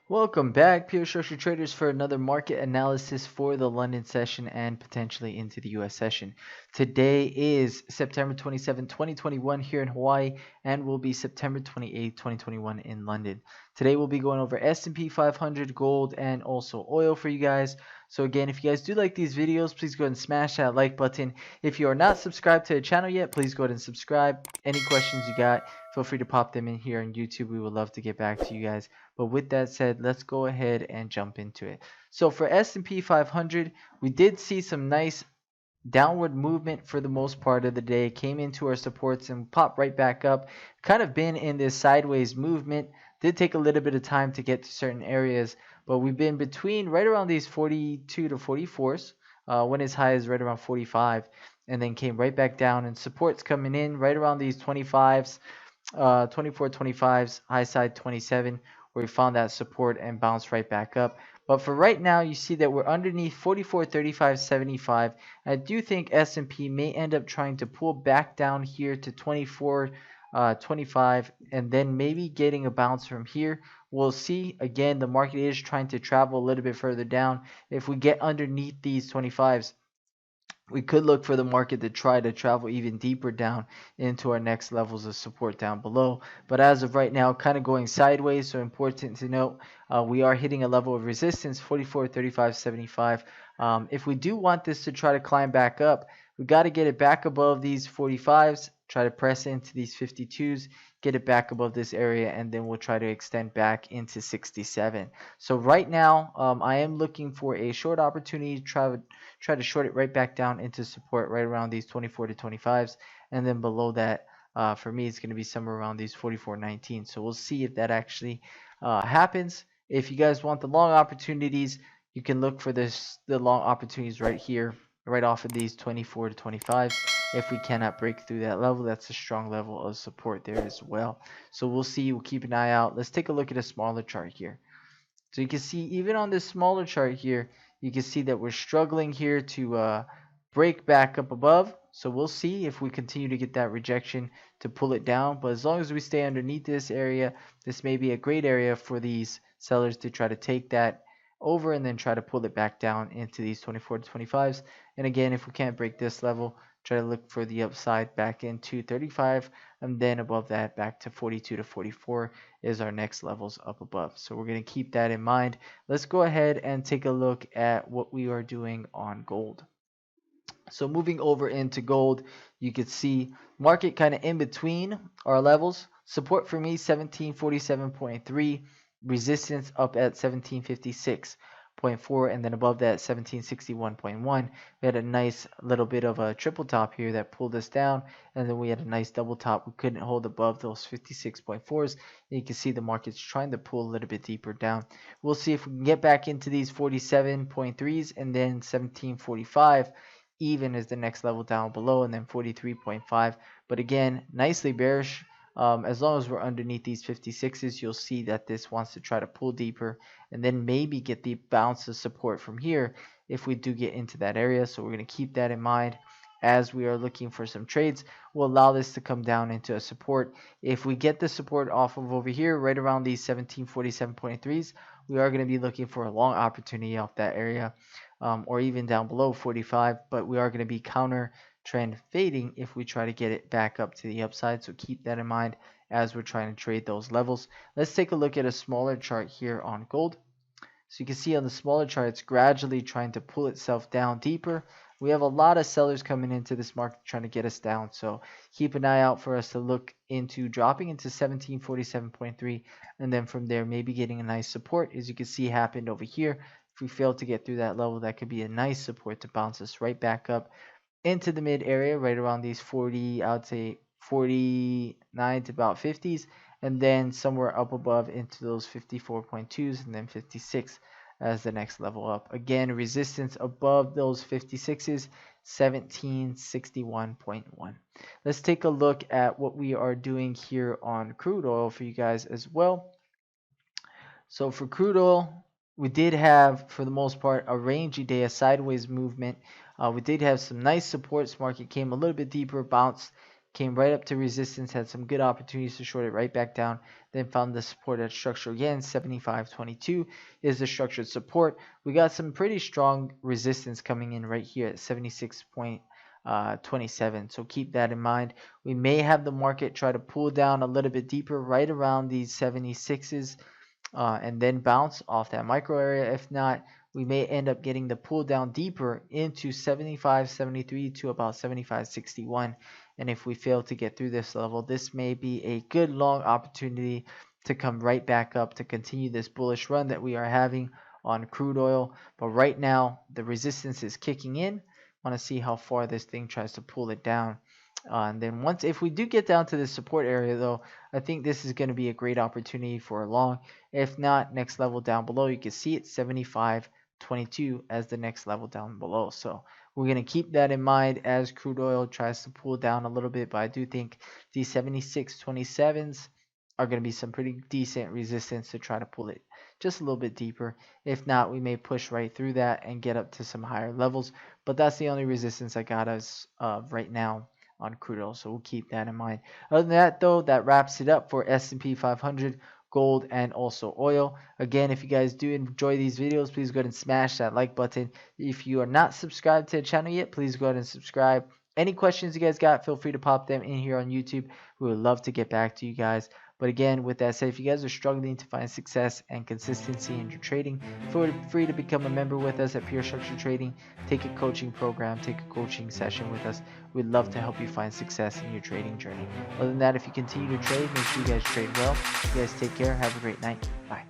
Welcome back, pure structure traders, for another market analysis for the London session and potentially into the US session. Today is September 27, 2021 here in Hawaii, and will be September 28, 2021 in London. Today we'll be going over S&P 500, gold, and also oil for you guys. So again, if you guys do like these videos, please go ahead and smash that like button. If you are not subscribed to the channel yet, please go ahead and subscribe. Any questions you got, feel free to pop them in here on YouTube. We would love to get back to you guys. But with that said, let's go ahead and jump into it. So for S&P 500, we did see some nice downward movement for the most part of the day. Came into our supports and popped right back up. Kind of been in this sideways movement. Did take a little bit of time to get to certain areas, but we've been between right around these 42 to 44s. Went as high as right around 45, and then came right back down. And supports coming in right around these 25s, 24, 25s, high side 27, where we found that support and bounced right back up. But for right now, you see that we're underneath 44, 35, 75. I do think S&P may end up trying to pull back down here to 24, 25, and then maybe getting a bounce from here. We'll see. Again, the market is trying to travel a little bit further down. If we get underneath these 25s, we could look for the market to try to travel even deeper down into our next levels of support down below. But as of right now, kind of going sideways. So important to note, we are hitting a level of resistance, 44, 35, 75. If we do want this to try to climb back up, we got to get it back above these 45s, try to press into these 52s, get it back above this area, and then we'll try to extend back into 67. So right now, I am looking for a short opportunity to try to short it right back down into support right around these 24 to 25s, and then below that, for me, it's going to be somewhere around these 44.19. So we'll see if that actually happens. If you guys want the long opportunities, you can look for the long opportunities right here, right off of these 24 to 25s. If we cannot break through that level, that's a strong level of support there as well. So we'll see. We'll keep an eye out. Let's take a look at a smaller chart here. So you can see even on this smaller chart here, you can see that we're struggling here to break back up above. So we'll see if we continue to get that rejection to pull it down. But as long as we stay underneath this area, this may be a great area for these sellers to try to take that over and then try to pull it back down into these 24 to 25s. And again, if we can't break this level, try to look for the upside back into 35, and then above that back to 42 to 44 is our next levels up above. So we're going to keep that in mind. Let's go ahead and take a look at what we are doing on gold. So moving over into gold, you could see market kind of in between our levels. Support for me 1747.3, resistance up at 1756.4, and then above that 1761.1. We had a nice little bit of a triple top here that pulled us down, and then we had a nice double top. We couldn't hold above those 56.4s. You can see the market's trying to pull a little bit deeper down. We'll see if we can get back into these 47.3s, and then 1745 even is the next level down below, and then 43.5. But again, nicely bearish. As long as we're underneath these 56s, you'll see that this wants to try to pull deeper and then maybe get the bounce of support from here if we do get into that area. So we're going to keep that in mind as we are looking for some trades. We'll allow this to come down into a support. If we get the support off of over here, right around these 1747.3s, we are going to be looking for a long opportunity off that area, or even down below 45, but we are going to be counter trend fading if we try to get it back up to the upside. So keep that in mind as we're trying to trade those levels. Let's take a look at a smaller chart here on gold. So you can see on the smaller chart, it's gradually trying to pull itself down deeper. We have a lot of sellers coming into this market trying to get us down. So keep an eye out for us to look into dropping into 1747.3, and then from there maybe getting a nice support, as you can see happened over here. If we fail to get through that level, that could be a nice support to bounce us right back up into the mid area, right around these 40, I would say 49 to about 50s, and then somewhere up above into those 54.2s, and then 56 as the next level up. Again, resistance above those 56s, 1761.1. Let's take a look at what we are doing here on crude oil for you guys as well. So for crude oil, we did have, for the most part, a rangy day, a sideways movement. We did have some nice supports. Market came a little bit deeper, bounced, came right up to resistance, had some good opportunities to short it right back down, then found the support at structure again. 75.22 is the structured support. We got some pretty strong resistance coming in right here at 76.27. So keep that in mind. We may have the market try to pull down a little bit deeper right around these 76s, and then bounce off that micro area. If not, we may end up getting the pull down deeper into 75.73 to about 75.61. And if we fail to get through this level, this may be a good long opportunity to come right back up to continue this bullish run that we are having on crude oil. But right now, the resistance is kicking in. Want to see how far this thing tries to pull it down. And then if we do get down to the support area, though, I think this is going to be a great opportunity for a long. If not, next level down below, you can see it 75.22 as the next level down below. So we're going to keep that in mind as crude oil tries to pull down a little bit. But I do think these 76.27s are going to be some pretty decent resistance to try to pull it just a little bit deeper. If not, we may push right through that and get up to some higher levels. But that's the only resistance I got us right now on crude oil, so we'll keep that in mind. Other than that, though, that wraps it up for S&P 500, gold, and also oil. Again, if you guys do enjoy these videos, please go ahead and smash that like button. If you are not subscribed to the channel yet, please go ahead and subscribe. Any questions you guys got, feel free to pop them in here on YouTube. We would love to get back to you guys. But again, with that said, if you guys are struggling to find success and consistency in your trading, feel free to become a member with us at Pure Structure Trading. Take a coaching program, take a coaching session with us. We'd love to help you find success in your trading journey. Other than that, if you continue to trade, make sure you guys trade well. You guys take care. Have a great night. Bye.